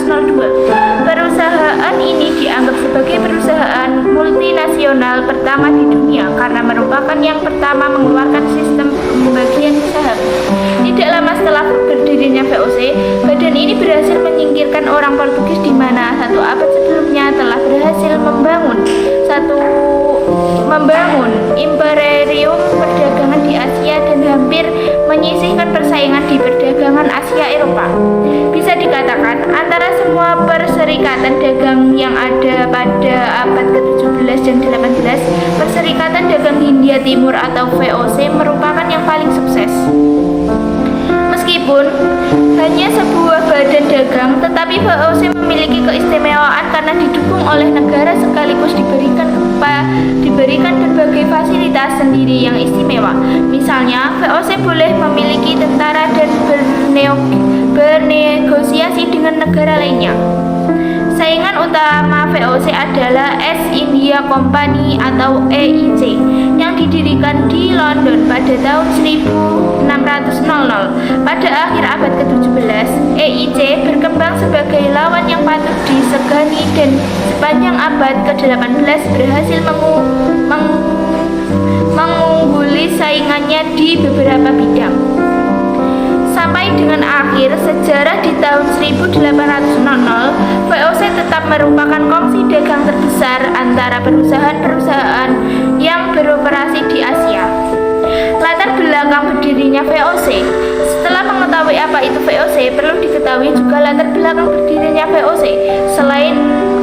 1502. Perusahaan ini dianggap sebagai perusahaan multinasional pertama di dunia karena merupakan yang pertama mengeluarkan sistem pembagian saham. Tidak lama setelah berdirinya VOC, badan ini berhasil menyingkirkan orang Portugis di mana 1 abad sebelumnya telah berhasil membangun imperium perdagangan di Asia dan hampir menyisihkan persaingan di perdagangan Asia Eropa. Bisa dikatakan antara semua perserikatan dagang yang ada pada abad ke-17 dan 18, Perserikatan Dagang Hindia Timur atau VOC merupakan yang paling sukses. Meskipun hanya sebuah badan dagang, tetapi VOC memiliki keistimewaan karena didukung oleh negara sekaligus diberikan berbagai fasilitas sendiri yang istimewa. Misalnya, VOC boleh memiliki tentara dan bernegosiasi dengan negara lainnya. Saingan utama VOC adalah East India Company atau EIC yang didirikan di London pada tahun 1600. Pada akhir abad ke-17, EIC berkembang sebagai lawan yang patut disegani dan sepanjang abad ke-18 berhasil mengungguli saingannya di beberapa bidang. Sampai dengan akhir sejarah di tahun 1800, VOC tetap merupakan kongsi dagang terbesar antara perusahaan-perusahaan yang beroperasi di Asia. Latar belakang berdirinya VOC. Setelah mengetahui apa itu VOC, perlu diketahui juga latar belakang berdirinya VOC. Selain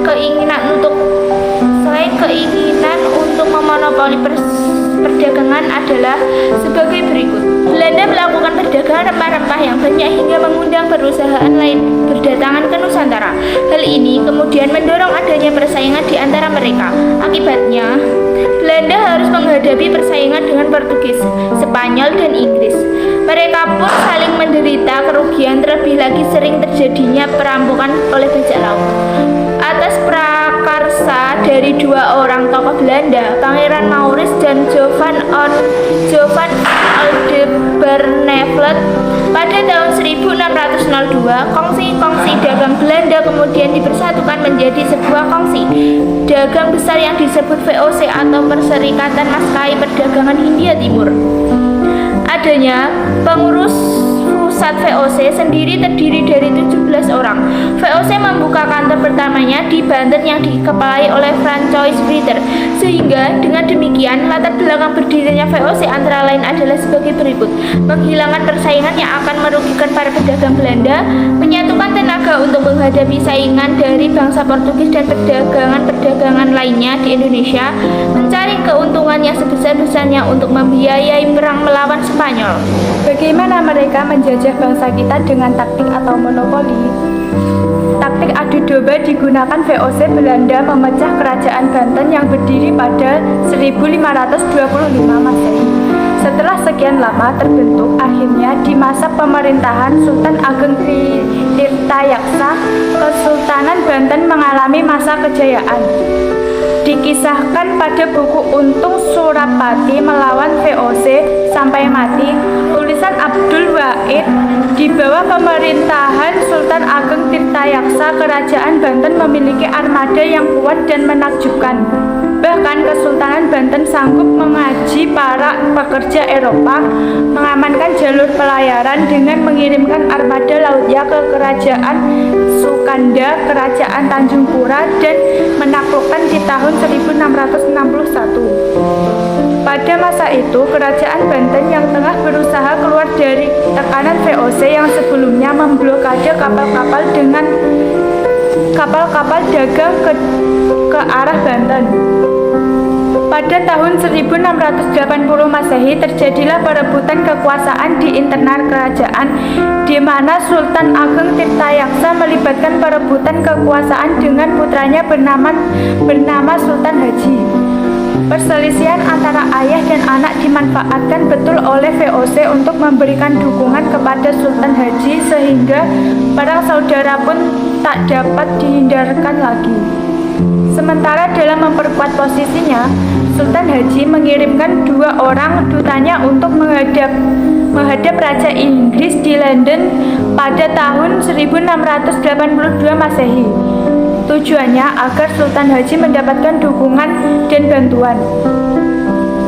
keinginan untuk memonopoli perdagangan adalah sebagai berikut. Belanda melakukan perdagangan rempah-rempah yang banyak hingga mengundang perusahaan lain berdatangan ke Nusantara. Hal ini kemudian mendorong adanya persaingan di antara mereka. Akibatnya, Belanda harus menghadapi persaingan dengan Portugis, Spanyol, dan Inggris. Mereka pun saling menderita kerugian, terlebih lagi sering terjadinya perampokan oleh bajak laut. Atas prakarsa dari 2 orang tokoh Belanda, Pangeran Maurice dan Jovan Oldenbarnevelt, pada tahun 1602, kongsi-kongsi dagang Belanda kemudian dipersatukan menjadi sebuah kongsi dagang besar yang disebut VOC atau Perserikatan Maskapai Perdagangan Hindia Timur. Adanya pengurus pusat VOC sendiri terdiri dari 17 orang. VOC membuka kantor pertamanya di Banten yang dikepalai oleh Francois Fritter. Sehingga dengan demikian latar belakang berdirinya VOC antara lain adalah sebagai berikut: menghilangkan persaingan yang akan merugikan para pedagang Belanda, menyatukan tenaga untuk menghadapi saingan dari bangsa Portugis dan perdagangan lainnya di Indonesia, mencari keuntungan yang sebesar-besarnya untuk membiayai perang melawan Spanyol. Bagaimana mereka menjajah bangsa kita dengan taktik atau monopoli? Taktik adu domba digunakan VOC Belanda memecah kerajaan Banten yang berdiri pada 1525 Masehi. Setelah sekian lama terbentuk, akhirnya di masa pemerintahan Sultan Ageng Tirtayaksa, Kesultanan Banten mengalami masa kejayaan. Dikisahkan pada buku Untung Surapati melawan VOC sampai mati, tulisan Abdul Wahid, di bawah pemerintahan Sultan Ageng Tirtayaksa, kerajaan Banten memiliki armada yang kuat dan menakjubkan. Bahkan Kesultanan Banten sanggup mengaji para pekerja Eropa, mengamankan jalur pelayaran dengan mengirimkan armada lautnya ke kerajaan Sukanda, kerajaan Tanjung Pura, dan menaklukkan di tahun 1661. Pada masa itu, kerajaan Banten yang tengah berusaha keluar dari tekanan VOC yang sebelumnya memblokade kapal-kapal dagang ke arah Banten. Pada tahun 1680 Masehi terjadilah perebutan kekuasaan di internal kerajaan, di mana Sultan Ageng Tirtayaksa melibatkan perebutan kekuasaan dengan putranya bernama Sultan Haji. Perselisihan antara ayah dan anak dimanfaatkan betul oleh VOC untuk memberikan dukungan kepada Sultan Haji, sehingga perang saudara pun tak dapat dihindarkan lagi. Sementara dalam memperkuat posisinya, Sultan Haji mengirimkan 2 orang dutanya untuk menghadap Raja Inggris di London pada tahun 1682 Masehi. Tujuannya agar Sultan Haji mendapatkan dukungan dan bantuan.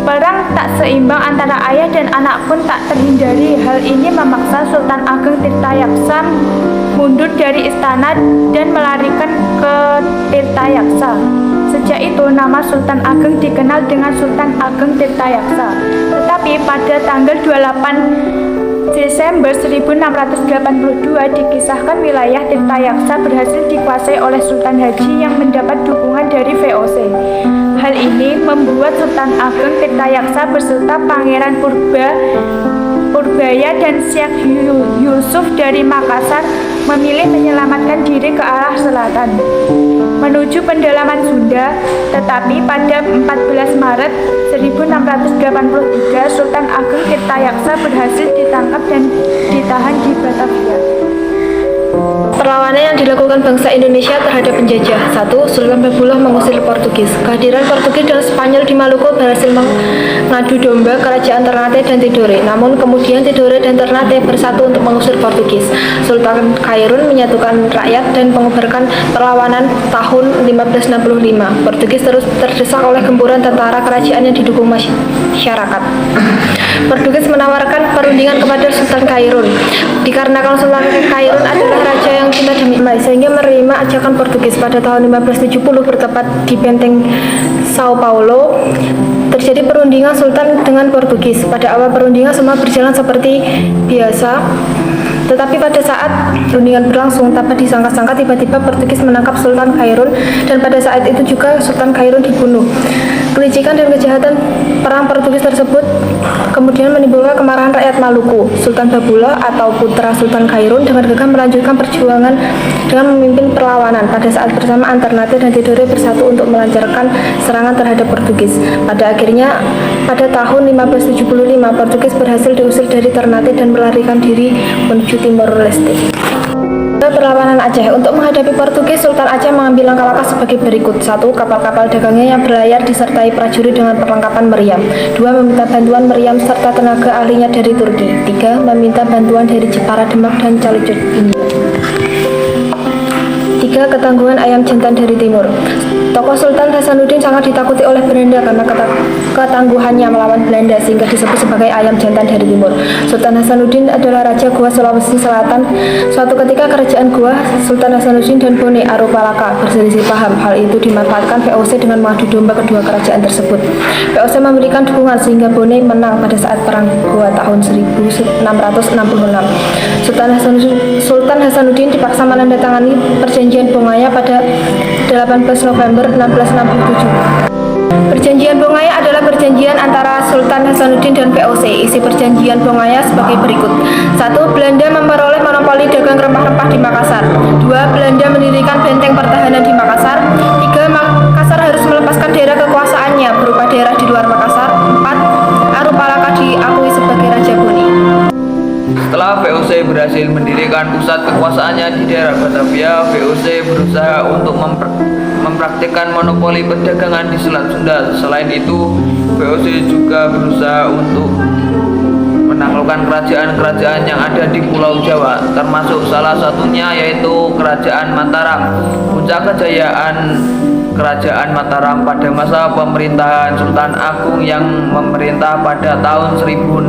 Perang tak seimbang antara ayah dan anak pun tak terhindari. Hal ini memaksa Sultan Ageng Tirtayaksa mundur dari istana dan melarikan ke Tirtayaksa. Sejak itu nama Sultan Ageng dikenal dengan Sultan Ageng Tirtayaksa. Tetapi pada tanggal 28 Desember 1682 dikisahkan wilayah Tirtayaksa berhasil dikuasai oleh Sultan Haji yang mendapat dukungan dari VOC. Hal ini membuat Sultan Ageng Tirtayaksa beserta Pangeran Purbaya dan Syekh Yusuf dari Makassar memilih menyelamatkan diri ke arah selatan menuju pendalaman Sunda. Tetapi pada 14 Maret 1683 Sultan Ageng Tirtayaksa berhasil ditangkap dan ditahan di Batavia. Perlawanan yang dilakukan bangsa Indonesia terhadap penjajah. 1. Sultan Babullah mengusir Portugis. Kehadiran Portugis dan Spanyol di Maluku berhasil mengadu domba kerajaan Ternate dan Tidore. Namun kemudian Tidore dan Ternate bersatu untuk mengusir Portugis. Sultan Khairun menyatukan rakyat dan mengubarkan perlawanan tahun 1565. Portugis terus terdesak oleh gempuran tentara kerajaan yang didukung masyarakat. Portugis menawarkan perundingan kepada Sultan Khairun. Dikarenakan Sultan Khairun adalah raja yang cinta damai, sehingga menerima ajakan Portugis. Pada tahun 1570 bertepat di benteng Sao Paulo terjadi perundingan Sultan dengan Portugis. Pada awal perundingan semua berjalan seperti biasa, tetapi pada saat perundingan berlangsung tanpa disangka-sangka tiba-tiba Portugis menangkap Sultan Khairun dan pada saat itu juga Sultan Khairun dibunuh. Kelicikan dan kejahatan perang Portugis tersebut kemudian menimbulkan kemarahan rakyat Maluku. Sultan Babullah atau putra Sultan Khairun dengan gegah melanjutkan perjuangan dengan memimpin perlawanan. Pada saat bersamaan Ternate dan Tidore bersatu untuk melancarkan serangan terhadap Portugis. Pada akhirnya pada tahun 1575 Portugis berhasil diusir dari Ternate dan melarikan diri menuju Timor Leste. Perlawanan Aceh. Untuk menghadapi Portugis, Sultan Aceh mengambil langkah-langkah sebagai berikut. 1. Kapal-kapal dagangnya yang berlayar disertai prajurit dengan perlengkapan meriam. 2. Meminta bantuan meriam serta tenaga ahlinya dari Turki. 3. Meminta bantuan dari Jepara, Demak, dan Calicut, India. 3. Ketangguhan ayam jantan dari timur. Tokoh Sultan Hasanuddin sangat ditakuti oleh Belanda karena ketangguhannya melawan Belanda sehingga disebut sebagai ayam jantan dari timur. Sultan Hasanuddin adalah Raja Goa Sulawesi Selatan. Suatu ketika kerajaan Goa, Sultan Hasanuddin dan Bone Arupalaka berselisih paham. Hal itu dimanfaatkan VOC dengan mengadu domba kedua kerajaan tersebut. VOC memberikan dukungan sehingga Bone menang pada saat perang Goa tahun 1666. Sultan Hasanuddin dipaksa menandatangani perjanjian Bongaya pada 18 November 1667. Perjanjian Bongaya adalah perjanjian antara Sultan Hasanuddin dan VOC. Isi perjanjian Bongaya sebagai berikut. 1. Belanda memperoleh monopoli dagang rempah-rempah di Makassar. 2. Belanda mendirikan benteng pertahanan di Makassar. 3. Makassar harus melepaskan daerah kekuasaannya berupa daerah di luar Makassar. 4. Arupalaka diakui sebagai Raja Bone. Setelah VOC berhasil mendirikan pusat kekuasaannya di daerah Batavia, VOC berusaha untuk mempraktikkan monopoli perdagangan di Selat Sunda. Selain itu, VOC juga berusaha untuk menaklukkan kerajaan-kerajaan yang ada di Pulau Jawa, termasuk salah satunya yaitu Kerajaan Mataram. Puncak kejayaan Kerajaan Mataram pada masa pemerintahan Sultan Agung yang memerintah pada tahun 1613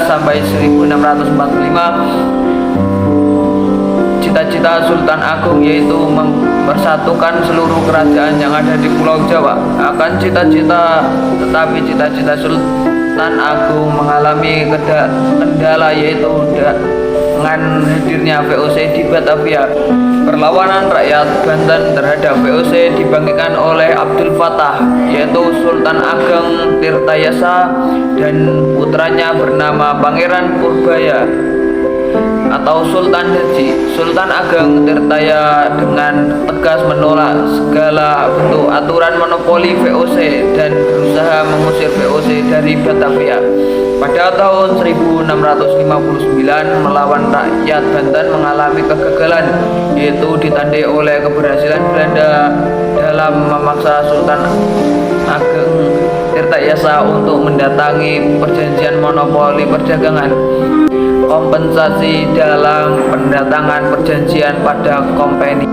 sampai 1645. Cita-cita Sultan Agung yaitu mempersatukan seluruh kerajaan yang ada di Pulau Jawa. Tetapi cita-cita Sultan Agung mengalami kendala yaitu dengan hadirnya VOC di Batavia. Perlawanan rakyat Banten terhadap VOC dibangkitkan oleh Abdul Fattah, yaitu Sultan Ageng Tirtayasa dan putranya bernama Pangeran Purbaya atau Sultan Haji. Sultan Ageng Tirtaya dengan tegas menolak segala bentuk aturan monopoli VOC dan berusaha mengusir VOC dari Batavia. Pada tahun 1659 melawan rakyat Banten mengalami kegagalan, yaitu ditandai oleh keberhasilan Belanda dalam memaksa Sultan Ageng Tirtayasa untuk mendatangi perjanjian monopoli perdagangan, kompensasi dalam pendatangan perjanjian pada company.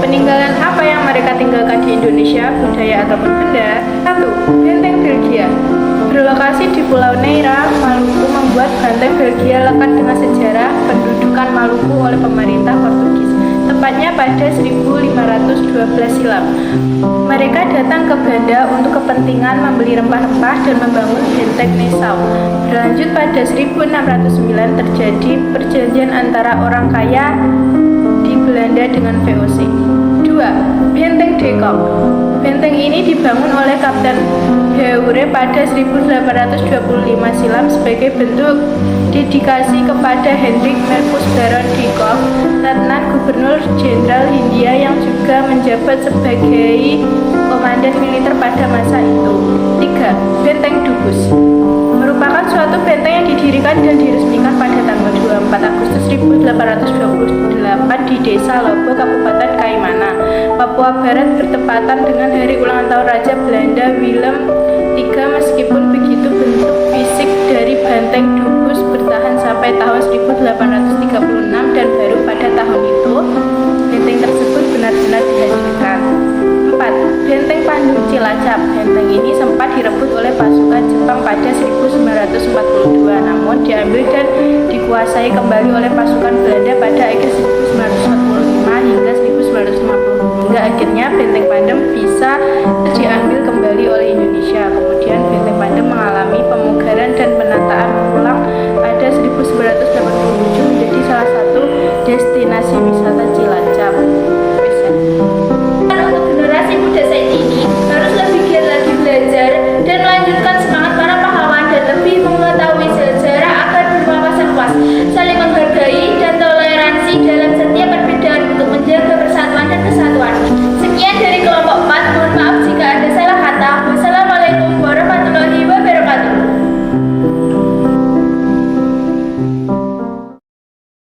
Peninggalan apa yang mereka tinggalkan di Indonesia, budaya ataupun benda? 1. Benteng Belgia. Berlokasi di Pulau Neira, Maluku, membuat benteng Belgia lekat dengan sejarah pendudukan Maluku oleh pemerintah Portugis, tepatnya pada 1512 silam. Mereka datang ke Banda untuk kepentingan membeli rempah-rempah dan membangun benteng Nassau. Berlanjut pada 1609 terjadi perjanjian antara orang kaya di Belanda dengan VOC. 2. Benteng De Kock. Benteng ini dibangun oleh Kapten Beure pada 1825 silam sebagai bentuk dedikasi kepada Hendrik Marcus Baron de Kock, Letnan Gubernur Jenderal Hindia yang juga menjabat sebagai komandan militer pada masa itu. 3. Benteng Dubus merupakan suatu benteng yang didirikan dan diresmikan pada tanggal 24 Agustus 1828 di Desa Lobo, Kabupaten Kaimana, Papua Barat, bertepatan dengan hari ulang tahun Raja Belanda Willem III. Meskipun begitu, bentuk fisik dari benteng Dubus bertahan sampai tahun 1836 dan baru pada tahun itu benteng tersebut benar-benar dihancurkan. 4. Benteng Pandung Cilacap. Benteng ini sempat direbut oleh pasukan Jepang pada 1942, namun diambil dan dikuasai kembali oleh pasukan Belanda pada akhir 1945 hingga 1950, hingga akhirnya Benteng Pandem bisa diambil kembali oleh Indonesia. Kemudian Benteng Pandem mengalami